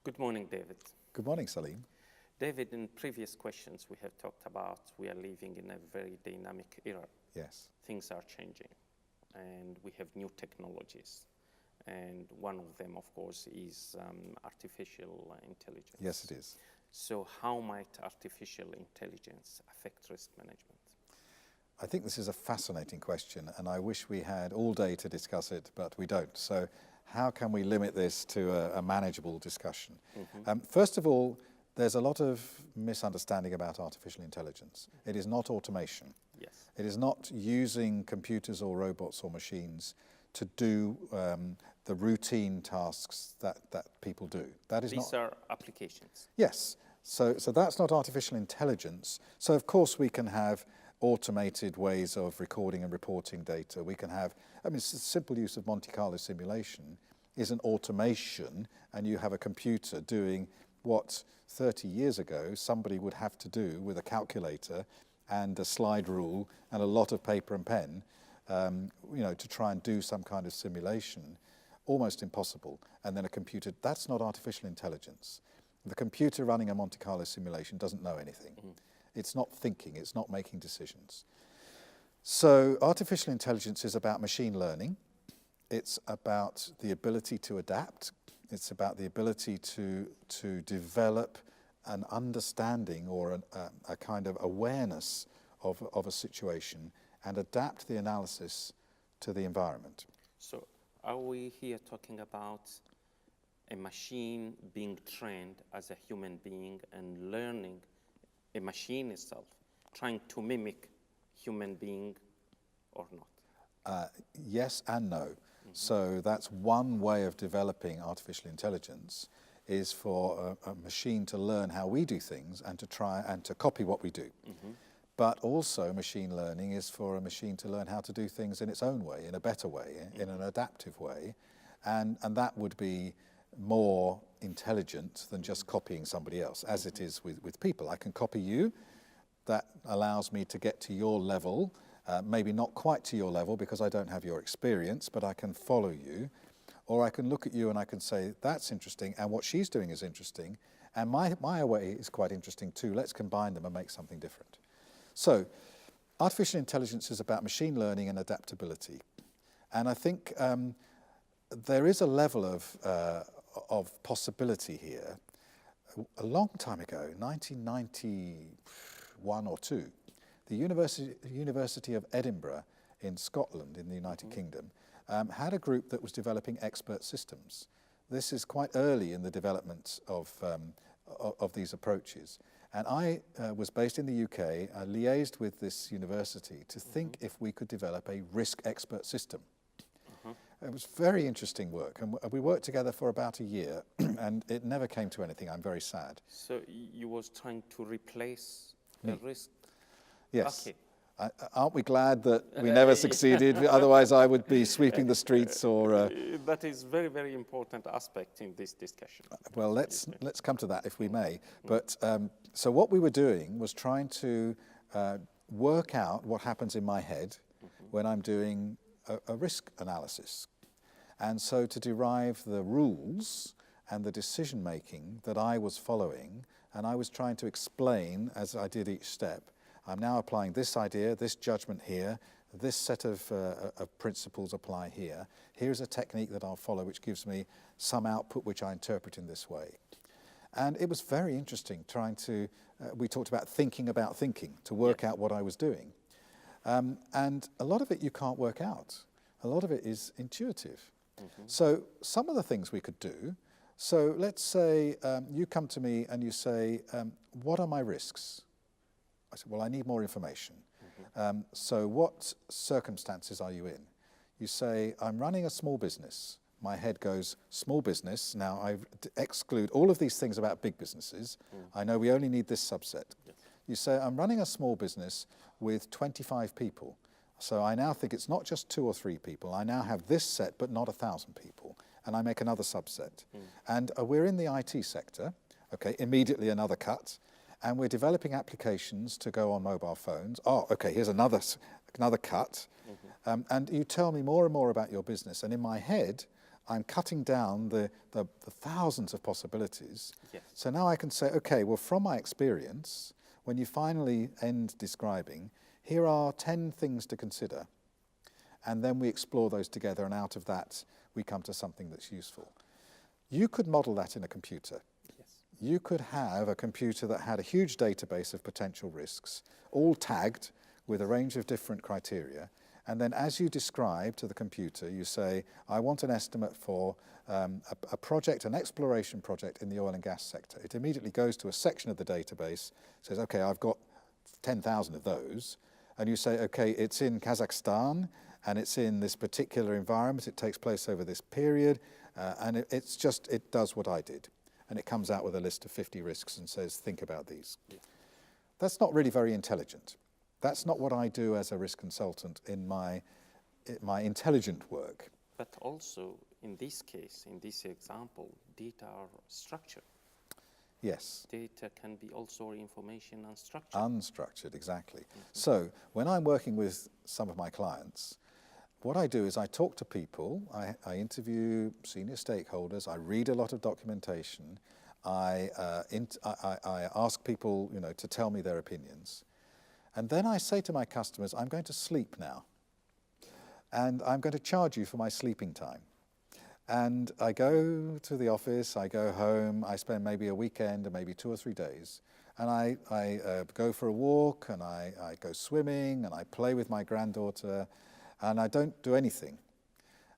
Good morning, David. Good morning, Salim. David, in previous questions we have talked about we are living in a very dynamic era. Yes. Things are changing and we have new technologies. And one of them, of course, is artificial intelligence. Yes, it is. So how might artificial intelligence affect risk management? I think this is a fascinating question, and I wish we had all day to discuss it, but we don't. So how can we limit this to a manageable discussion? First of all, there's a lot of misunderstanding about artificial intelligence. It is not automation. Yes. It is not using computers or robots or machines to do the routine tasks that people do. These are applications. Yes. So that's not artificial intelligence. So of course we can have automated ways of recording and reporting data. We can have, simple use of Monte Carlo simulation is an automation, and you have a computer doing what 30 years ago somebody would have to do with a calculator and a slide rule and a lot of paper and pen, to try and do some kind of simulation. Almost impossible. And then a computer, that's not artificial intelligence. The computer running a Monte Carlo simulation doesn't know anything. It's not thinking, it's not making decisions. So artificial intelligence is about machine learning. It's about the ability to adapt. It's about the ability to develop an understanding or a kind of awareness of a situation and adapt the analysis to the environment. So are we here talking about a machine being trained as a human being and learning a machine itself, trying to mimic human being or not? Yes and no. So that's one way of developing artificial intelligence, is for a machine to learn how we do things and to try and to copy what we do. But also machine learning is for a machine to learn how to do things in its own way, in a better way, in an adaptive way. And that would be more intelligent than just copying somebody else, as it is with people. I can copy you. That allows me to get to your level, maybe not quite to your level because I don't have your experience, but I can follow you. Or I can look at you and I can say, that's interesting, and what she's doing is interesting, and my way is quite interesting too. Let's combine them and make something different. So artificial intelligence is about machine learning and adaptability. And I think there is a level of possibility here. A long time ago, 1991 or 2, the University of Edinburgh in Scotland, in the United Kingdom, had a group that was developing expert systems. This is quite early in the development of these approaches. And I was based in the UK. I liaised with this university to think if we could develop a risk expert system. It was very interesting work, and we worked together for about a year, and it never came to anything. I'm very sad. So you was trying to replace the risk? Yes. Okay. Aren't we glad that we never succeeded? Otherwise, I would be sweeping the streets or... That is very, very important aspect in this discussion. Well, let's come to that if we may. But so what we were doing was trying to work out what happens in my head when I'm doing a risk analysis. And so to derive the rules and the decision making that I was following, and I was trying to explain as I did each step, I'm now applying this idea, this judgment here, this set of principles apply here. Here's a technique that I'll follow which gives me some output which I interpret in this way. And it was very interesting trying to, we talked about thinking to work out what I was doing. And a lot of it you can't work out. A lot of it is intuitive. So some of the things we could do, so let's say you come to me and you say, what are my risks? I said, well, I need more information. So what circumstances are you in? You say, I'm running a small business. My head goes, small business. Now I exclude all of these things about big businesses. I know we only need this subset. Yes. You say, I'm running a small business with 25 people. So I now think it's not just 2 or 3 people. I now have this set, but not 1,000 people. And I make another subset. And we're in the IT sector. Okay, immediately another cut. And we're developing applications to go on mobile phones. Oh, okay, here's another cut. And you tell me more and more about your business. And in my head, I'm cutting down the thousands of possibilities. Yes. So now I can say, okay, well, from my experience, when you finally end describing, here are 10 things to consider. And then we explore those together, and out of that, we come to something that's useful. You could model that in a computer. Yes. You could have a computer that had a huge database of potential risks, all tagged with a range of different criteria. And then as you describe to the computer, you say, I want an estimate for a project, an exploration project in the oil and gas sector. It immediately goes to a section of the database, says, okay, I've got 10,000 of those. And you say, okay, it's in Kazakhstan, and it's in this particular environment. It takes place over this period, and it does what I did. And it comes out with a list of 50 risks and says, think about these. Yeah. That's not really very intelligent. That's not what I do as a risk consultant in my intelligent work. But also, in this case, in this example, data are structured. Yes. Data can be also information unstructured. Unstructured, exactly. Mm-hmm. So when I'm working with some of my clients, what I do is I talk to people, I interview senior stakeholders, I read a lot of documentation, I ask people, to tell me their opinions. And then I say to my customers, I'm going to sleep now. And I'm going to charge you for my sleeping time. And I go to the office, I go home, I spend maybe a weekend or maybe 2 or 3 days. And I go for a walk, and I go swimming, and I play with my granddaughter, and I don't do anything.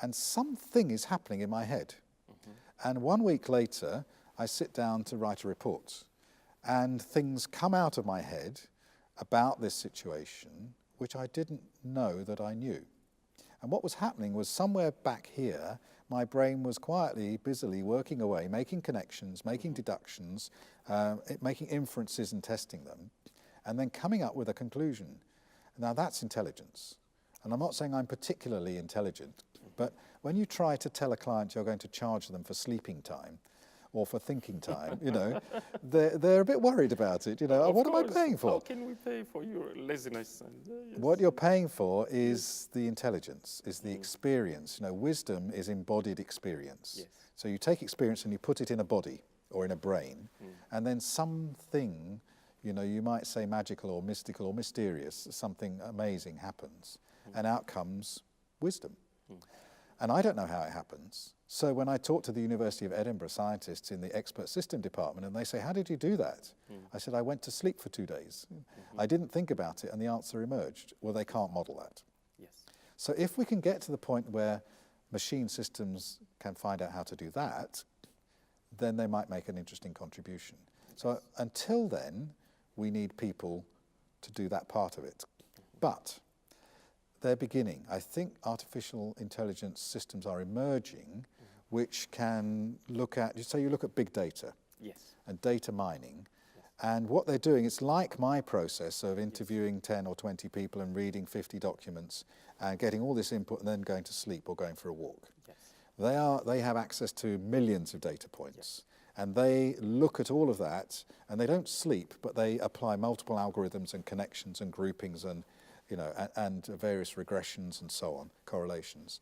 And something is happening in my head. Mm-hmm. And 1 week later, I sit down to write a report. And things come out of my head about this situation, which I didn't know that I knew. And what was happening was somewhere back here, my brain was quietly, busily working away, making connections, making deductions, making inferences and testing them, and then coming up with a conclusion. Now that's intelligence. And I'm not saying I'm particularly intelligent, but when you try to tell a client you're going to charge them for sleeping time, or for thinking time, they're a bit worried about it. What am I paying for? How can we pay for your laziness? Yes. What you're paying for is the intelligence, is the experience. Wisdom is embodied experience. Yes. So you take experience and you put it in a body or in a brain, and then something, you might say magical or mystical or mysterious, something amazing happens, and out comes wisdom. And I don't know how it happens. So when I talk to the University of Edinburgh scientists in the expert system department, and they say, how did you do that? I said, I went to sleep for 2 days. I didn't think about it, and the answer emerged. Well, they can't model that. Yes. So if we can get to the point where machine systems can find out how to do that, then they might make an interesting contribution. So until then, we need people to do that part of it. But they're beginning. I think artificial intelligence systems are emerging, which can look at, you look at big data. Yes. And data mining. Yes. And what they're doing, it's like my process of interviewing 10 or 20 people and reading 50 documents and getting all this input and then going to sleep or going for a walk. Yes. They have access to millions of data points. Yes. And they look at all of that, and they don't sleep, but they apply multiple algorithms and connections and groupings and and various regressions and so on, correlations.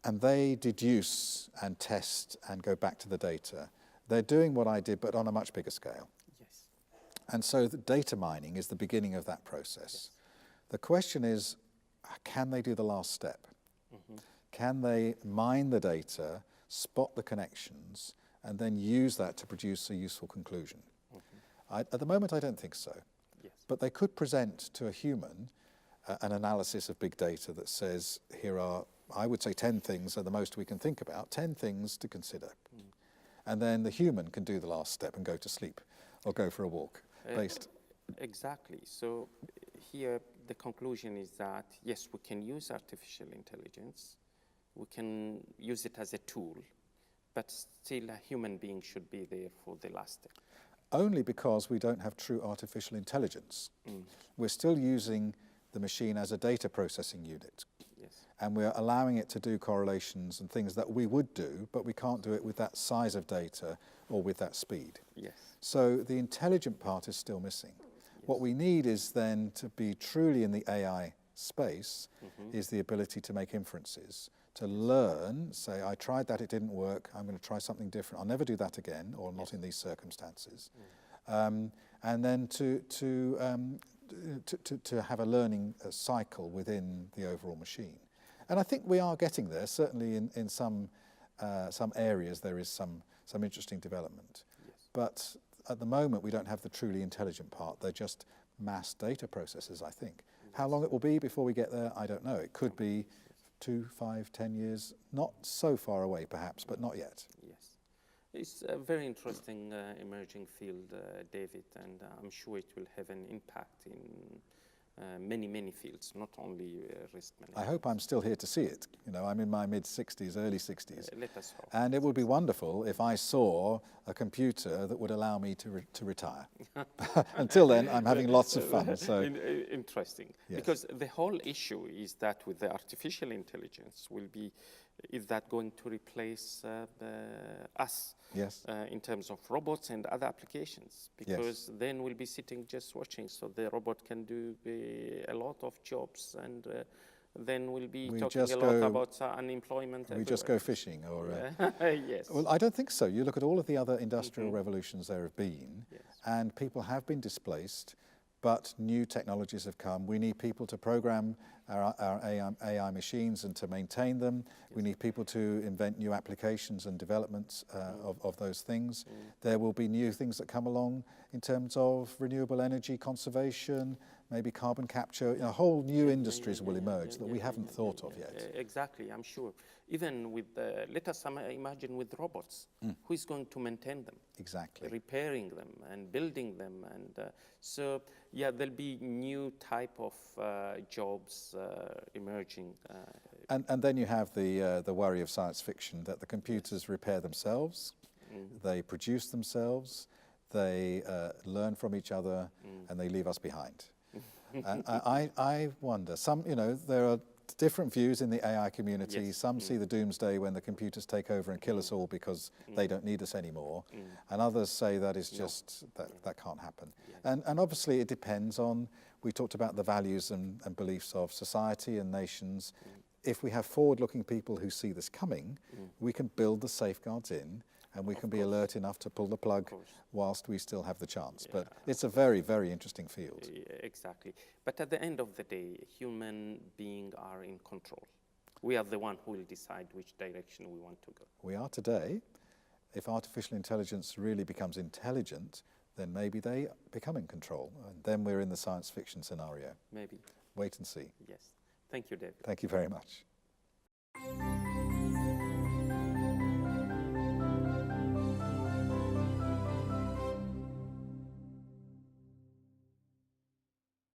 And they deduce and test and go back to the data. They're doing what I did, but on a much bigger scale. Yes. And so the data mining is the beginning of that process. Yes. The question is, can they do the last step? Mm-hmm. Can they mine the data, spot the connections, and then use that to produce a useful conclusion? Mm-hmm. At the moment, I don't think so. Yes. But they could present to a human an analysis of big data that says, here are, I would say 10 things are the most we can think about, 10 things to consider. And then the human can do the last step and go to sleep or go for a walk based. Exactly. So here the conclusion is that, yes, we can use artificial intelligence. We can use it as a tool, but still a human being should be there for the last step. Only because we don't have true artificial intelligence. We're still using the machine as a data processing unit. Yes. And we're allowing it to do correlations and things that we would do, but we can't do it with that size of data or with that speed. Yes. So the intelligent part is still missing. Yes. What we need is then to be truly in the AI space is the ability to make inferences, to learn, say, I tried that, it didn't work, I'm going to try something different, I'll never do that again, or not in these circumstances. And then to have a learning cycle within the overall machine. And I think we are getting there. Certainly in some areas there is some interesting development. Yes. But at the moment we don't have the truly intelligent part. They're just mass data processors, I think. How long it will be before we get there, I don't know. It could be 2, 5, 10 years, not so far away perhaps, but not yet. Yes. It's a very interesting emerging field, David, and I'm sure it will have an impact in many fields, not only risk management. I hope I'm still here to see it. You know, I'm in my mid-60s, early 60s. Let us hope. And it would be wonderful if I saw a computer that would allow me to retire. Until then, I'm having lots of fun. So interesting. Yes. Because the whole issue is that with the artificial intelligence is that going to replace us? Yes. In terms of robots and other applications, because then we'll be sitting just watching, so the robot can do a lot of jobs, and then we'll be talking a lot about unemployment. We just go fishing, or yes. Well, I don't think so. You look at all of the other industrial revolutions there have been, and people have been displaced, but new technologies have come. We need people to program our AI machines and to maintain them. We need people to invent new applications and developments of those things. There will be new things that come along in terms of renewable energy conservation, maybe carbon capture. You know, whole new industries will emerge that we haven't thought of yet. Exactly, I'm sure. Even with, let us imagine with robots, who is going to maintain them? Exactly. Repairing them and building them. And so, yeah, there'll be new type of jobs emerging. And then you have the worry of science fiction that the computers repair themselves, they produce themselves, they learn from each other, and they leave us behind. And I wonder, there are different views in the AI community. Yes. Some see the doomsday when the computers take over and kill us all because they don't need us anymore. And others say that is just, that can't happen. Yes. And obviously it depends on, we talked about the values and beliefs of society and nations. If we have forward-looking people who see this coming, we can build the safeguards in, and we can be alert enough to pull the plug whilst we still have the chance. But it's a very, very interesting field. Exactly. But at the end of the day, human beings are in control. We are the one who will decide which direction we want to go. We are today. If artificial intelligence really becomes intelligent, then maybe they become in control. And then we're in the science fiction scenario. Maybe. Wait and see. Yes. Thank you, David. Thank you very much.